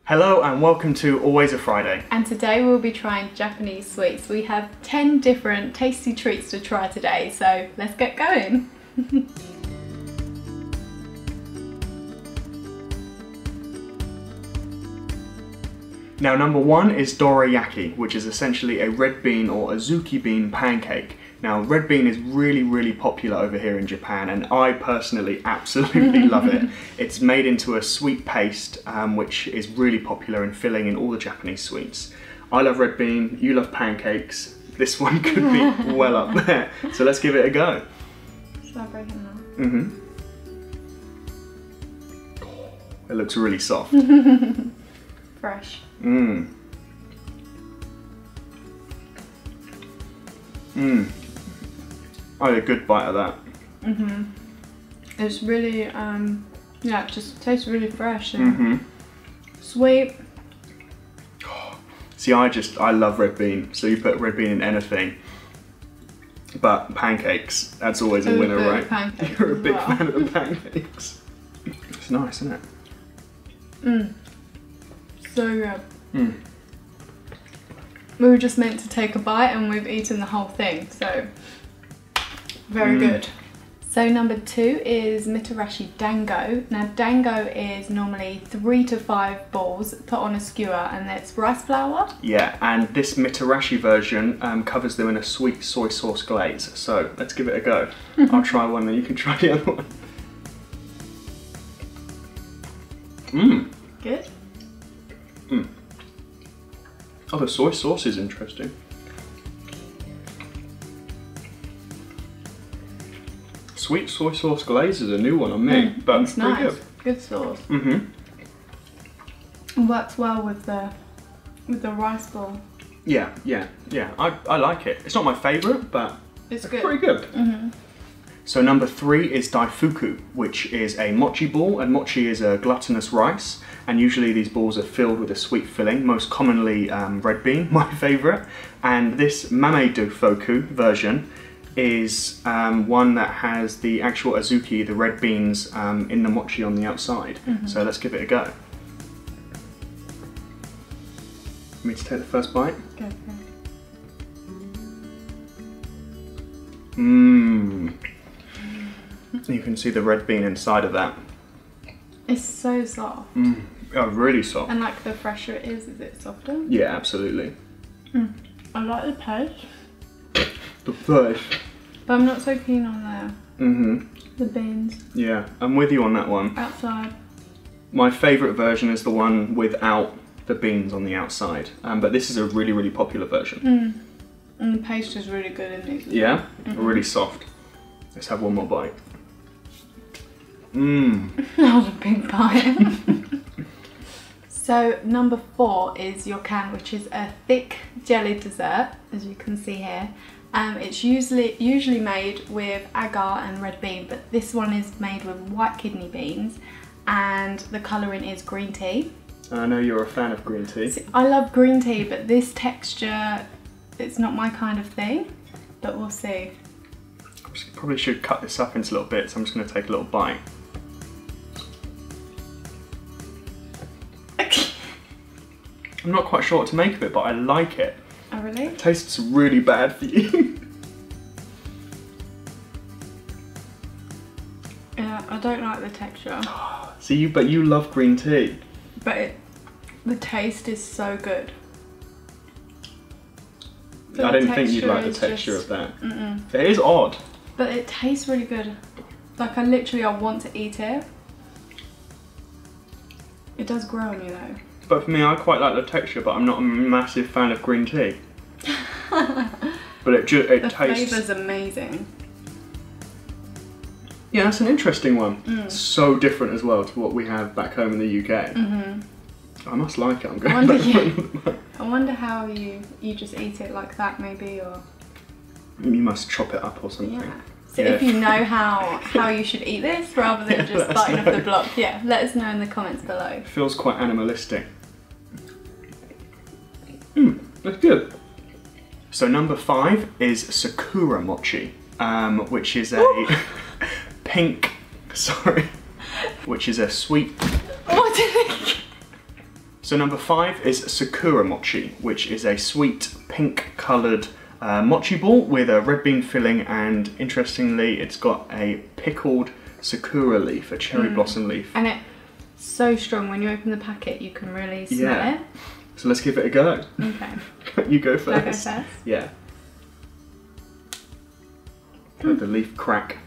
Hello and welcome to Always a Friday. And today we'll be trying Japanese sweets. We have 10 different tasty treats to try today, so let's get going. Now number one is Dorayaki, which is essentially a red bean or Adzuki bean pancake. Now red bean is really popular over here in Japan and I personally absolutely love it. It's made into a sweet paste which is really popular and filling in all the Japanese sweets. I love red bean, you love pancakes. This one could be well up there. So let's give it a go. Should I break it now? It looks really soft. Fresh. I had a good bite of that. It's really, yeah, it just tastes really fresh and sweet. See, I love red bean, so you put red bean in anything. But pancakes, that's always a winner, right? You're a big fan of the pancakes. It's nice, isn't it? So good. We were just meant to take a bite and we've eaten the whole thing, so very good. So number 2 is Mitarashi Dango. Now Dango is normally 3 to 5 balls put on a skewer and it's rice flour. Yeah, and this Mitarashi version covers them in a sweet soy sauce glaze. So let's give it a go. I'll try one and you can try the other one. Good? Oh, the soy sauce is interesting. Sweet soy sauce glaze is a new one on me, but it's pretty nice. good. Good sauce. It works well with the rice ball. Yeah. I like it. It's not my favourite, but it's good. Pretty good. So number 3 is Daifuku, which is a mochi ball, and mochi is a glutinous rice, and usually these balls are filled with a sweet filling, most commonly red bean, my favourite. And this Mame Daifuku version is one that has the actual Adzuki, the red beans, in the mochi on the outside. So let's give it a go. Want me to take the first bite? Go for it. You can see the red bean inside of that. It's so soft. Oh, really soft. And like the fresher it is it softer? Yeah, absolutely. I like the taste. The fish. But I'm not so keen on the beans. Yeah, I'm with you on that one. Outside. My favourite version is the one without the beans on the outside. But this is a really popular version. And the paste is really good in these. Yeah? Really soft. Let's have one more bite. That was a big bite. So number 4 is Yōkan, which is a thick jelly dessert, as you can see here. It's usually made with agar and red bean, but this one is made with white kidney beans, and the colouring is green tea. I know you're a fan of green tea. See, I love green tea, but this texture, it's not my kind of thing, but we'll see. Probably should cut this up into little bits. I'm just going to take a little bite. I'm not quite sure what to make of it, but I like it. Oh really? It tastes really bad for you. Yeah, I don't like the texture. See, but you love green tea. But the taste is so good. But I didn't think you'd like the texture of that. It is odd. But it tastes really good. Like I want to eat it. It does grow on you though. But for me, I quite like the texture, but I'm not a massive fan of green tea. But it tastes... The flavour's amazing. Yeah, that's an interesting one. So different as well to what we have back home in the UK. I must like it. I'm going back. I wonder how you just eat it like that maybe, or... You must chop it up or something. Yeah. So if you know how you should eat this, rather than just biting off the block, yeah, let us know in the comments below. It feels quite animalistic. That's good. So number 5 is Sakuramochi, which is a pink, which is a sweet So number 5 is Sakuramochi, which is a sweet pink coloured mochi ball with a red bean filling, and interestingly it's got a pickled sakura leaf, a cherry blossom leaf. And it's so strong. When you open the packet you can really smell it. So let's give it a go. Okay. You go first. I go first? Yeah. Let the leaf crack.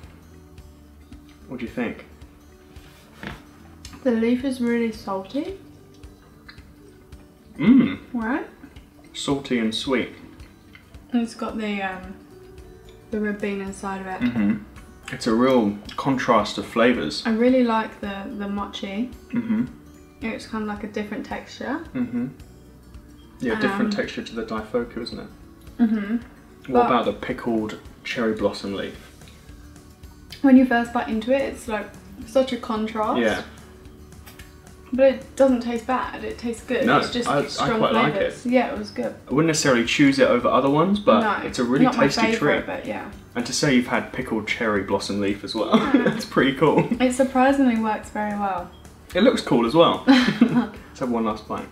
What do you think? The leaf is really salty. Mmm. Right? Salty and sweet. And it's got the red bean inside of it. Mm-hmm. It's a real contrast of flavours. I really like the mochi. Mm-hmm. It's kind of like a different texture. Mm-hmm. Yeah, different texture to the Daifuku, isn't it? Mm-hmm. What about the pickled cherry blossom leaf? When you first bite into it, it's like such a contrast. Yeah. But it doesn't taste bad, it tastes good. No, it's just I strong quite like flavours. it. Yeah, it was good. I wouldn't necessarily choose it over other ones, but No, it's a really not tasty my favourite, treat. But yeah. And to say you've had pickled cherry blossom leaf as well, it's pretty cool. It surprisingly works very well. It looks cool as well. Let's have one last bite.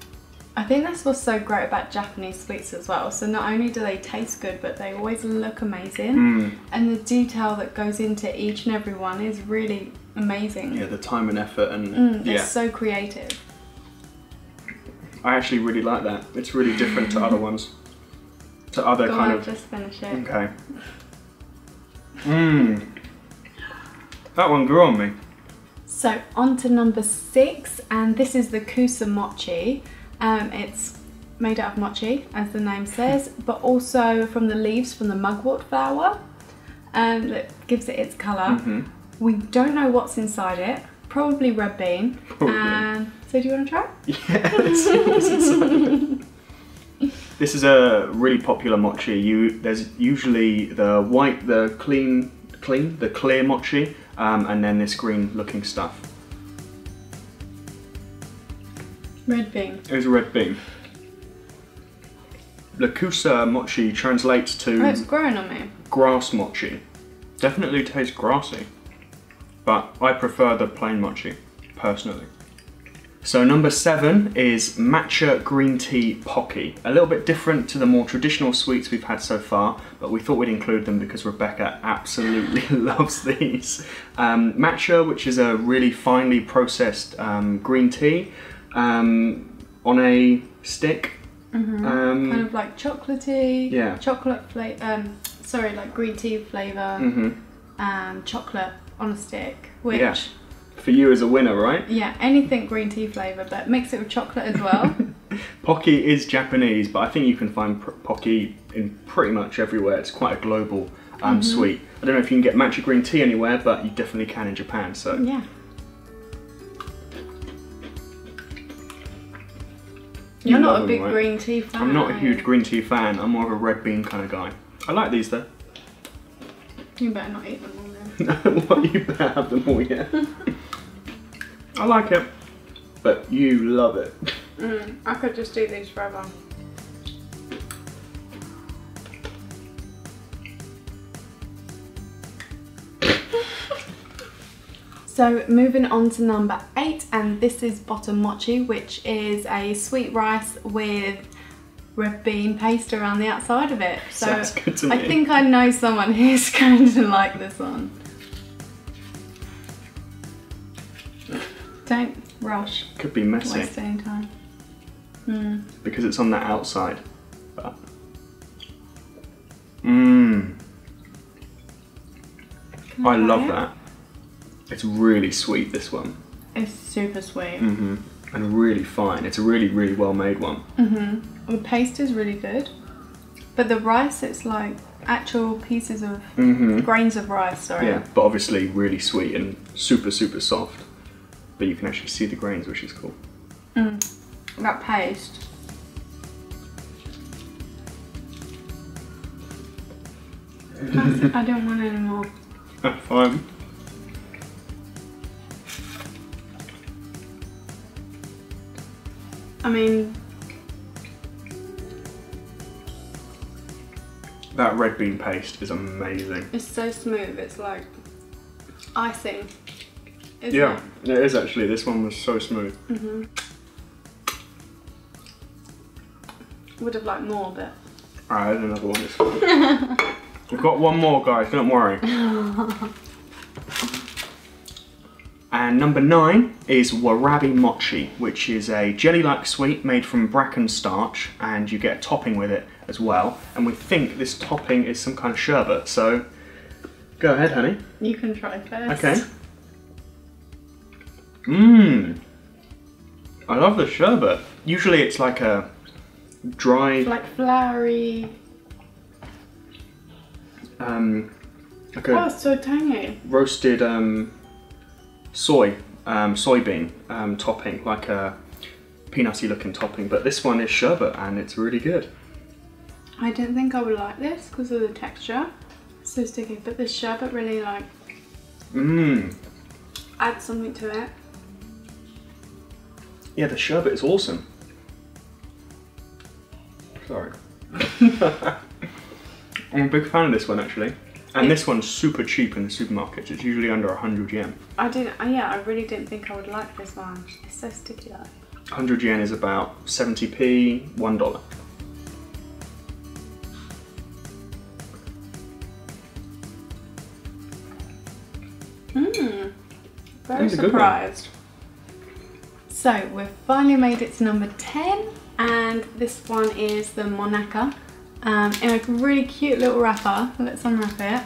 I think that's what's so great about Japanese sweets as well. So not only do they taste good, but they always look amazing. And the detail that goes into each and every one is really amazing. Yeah, the time and effort, and It's so creative. I actually really like that. It's really different to other ones. To other Go kind on, of... just finish it. Okay. That one grew on me. So on to number 6, and this is the Kusa Mochi. It's made out of mochi, as the name says, but also from the leaves from the mugwort flower that gives it its colour. We don't know what's inside it. Probably red bean. Probably. So do you want to try? Yeah, let's see what's inside. This is a really popular mochi. There's usually the white, the clear mochi, and then this green looking stuff. Red bean. It was a red bean. The Kusa Mochi translates to... Oh, it's growing on me. Grass mochi. Definitely tastes grassy, but I prefer the plain mochi, personally. So number 7 is Matcha Green Tea Pocky. A little bit different to the more traditional sweets we've had so far, but we thought we'd include them because Rebecca absolutely loves these. Matcha, which is a really finely processed green tea, on a stick. Kind of like chocolatey. Yeah. Chocolate flavour. Sorry, like green tea flavour. Chocolate on a stick. Which. Yeah. For you as a winner, right? Yeah, anything green tea flavour, but mix it with chocolate as well. Pocky is Japanese, but I think you can find Pocky in pretty much everywhere. It's quite a global sweet. I don't know if you can get matcha green tea anywhere, but you definitely can in Japan. So yeah. You're not a big green tea fan. I'm not a huge green tea fan. I'm more of a red bean kind of guy. I like these though. You better not eat them all then. No, well, you better have them all, yeah. I like it, but you love it. I could just do these forever. So moving on to number 8, and this is Botamochi, which is a sweet rice with red bean paste around the outside of it. So sounds good to me. I think I know someone who's going to like this one. Don't rush. Could be messy. Wasting time. Because it's on the outside. But... I love that. It's really sweet, this one. It's super sweet. And really fine. It's a really, really well made one. The paste is really good. But the rice, it's like actual pieces of grains of rice, sorry. Yeah, but obviously really sweet and super, super soft. But you can actually see the grains, which is cool. That paste. I don't want any more. Fine. I mean... That red bean paste is amazing. It's so smooth, it's like icing. Yeah, it is actually. This one was so smooth. Would have liked more, but... Alright, there's another one. It's fine. We've got one more, guys, don't worry. And number 9 is Warabimochi, which is a jelly-like sweet made from bracken starch, and you get a topping with it as well. And we think this topping is some kind of sherbet, so go ahead, honey. You can try first. Okay. Mmm. I love the sherbet. Usually it's like a dry... Like floury... like a oh, it's so tangy. Roasted soybean topping, like a peanutty looking topping, but this one is sherbet and it's really good. I didn't think I would like this because of the texture. It's so sticky, but this sherbet really like adds something to it. Yeah, the sherbet is awesome. Sorry. I'm a big fan of this one actually. And this one's super cheap in the supermarkets. It's usually under 100 yen. I really didn't think I would like this one. It's so sticky though. 100 yen is about 70p, $1. Very surprised. So we've finally made it to number 10, and this one is the Monaka. In a really cute little wrapper. Let's unwrap it.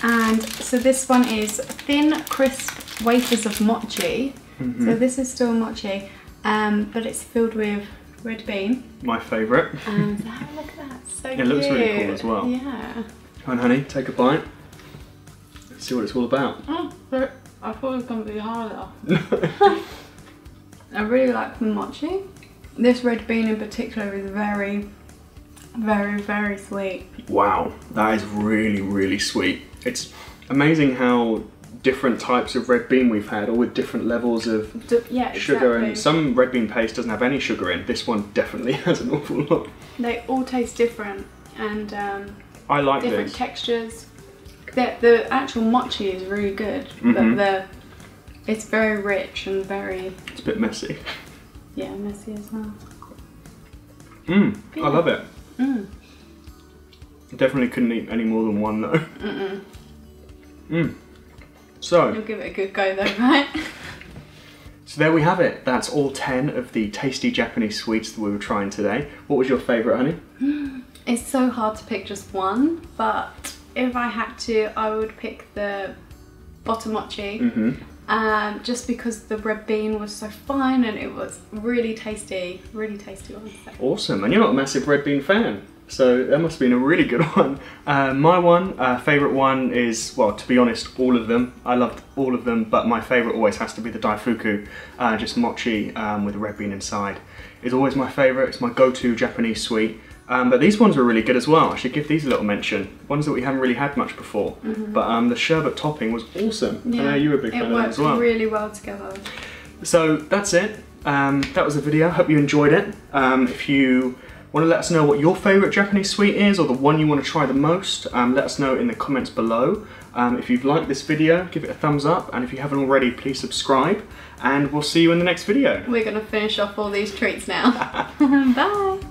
And so this one is thin, crisp wafers of mochi. So this is still mochi, but it's filled with red bean. My favourite. And so have a look at that. So it looks really cool as well. Yeah. Come on, honey, take a bite. Let's see what it's all about. Oh, I thought it was going to be harder. I really like the mochi. This red bean in particular is very, very, very sweet. Wow, that is really, really sweet. It's amazing how different types of red bean we've had, all with different levels of sugar, and some red bean paste doesn't have any sugar in. This one definitely has an awful lot. They all taste different, and I like different this. Textures. The actual mochi is really good, but it's very rich and very... It's a bit messy. Yeah, messy as well. I love it. Definitely couldn't eat any more than one though. So you'll give it a good go though, right? So there we have it. That's all 10 of the tasty Japanese sweets that we were trying today. What was your favourite, honey? It's so hard to pick just one, but if I had to, I would pick the Botamochi. Just because the red bean was so fine and it was really tasty one. So. Awesome, and you're not a massive red bean fan, so that must have been a really good one. My favourite one is, well, to be honest, all of them. I loved all of them, but my favourite always has to be the Daifuku, just mochi with a red bean inside. It's always my favourite, it's my go-to Japanese sweet. But these ones were really good as well. I should give these a little mention. Ones that we haven't really had much before. But the sherbet topping was awesome. Yeah, I know you were a big fan of that as well. It worked really well together. So that's it. That was the video. Hope you enjoyed it. If you want to let us know what your favourite Japanese sweet is, or the one you want to try the most, let us know in the comments below. If you've liked this video, give it a thumbs up. And if you haven't already, please subscribe. And we'll see you in the next video. We're going to finish off all these treats now. Bye.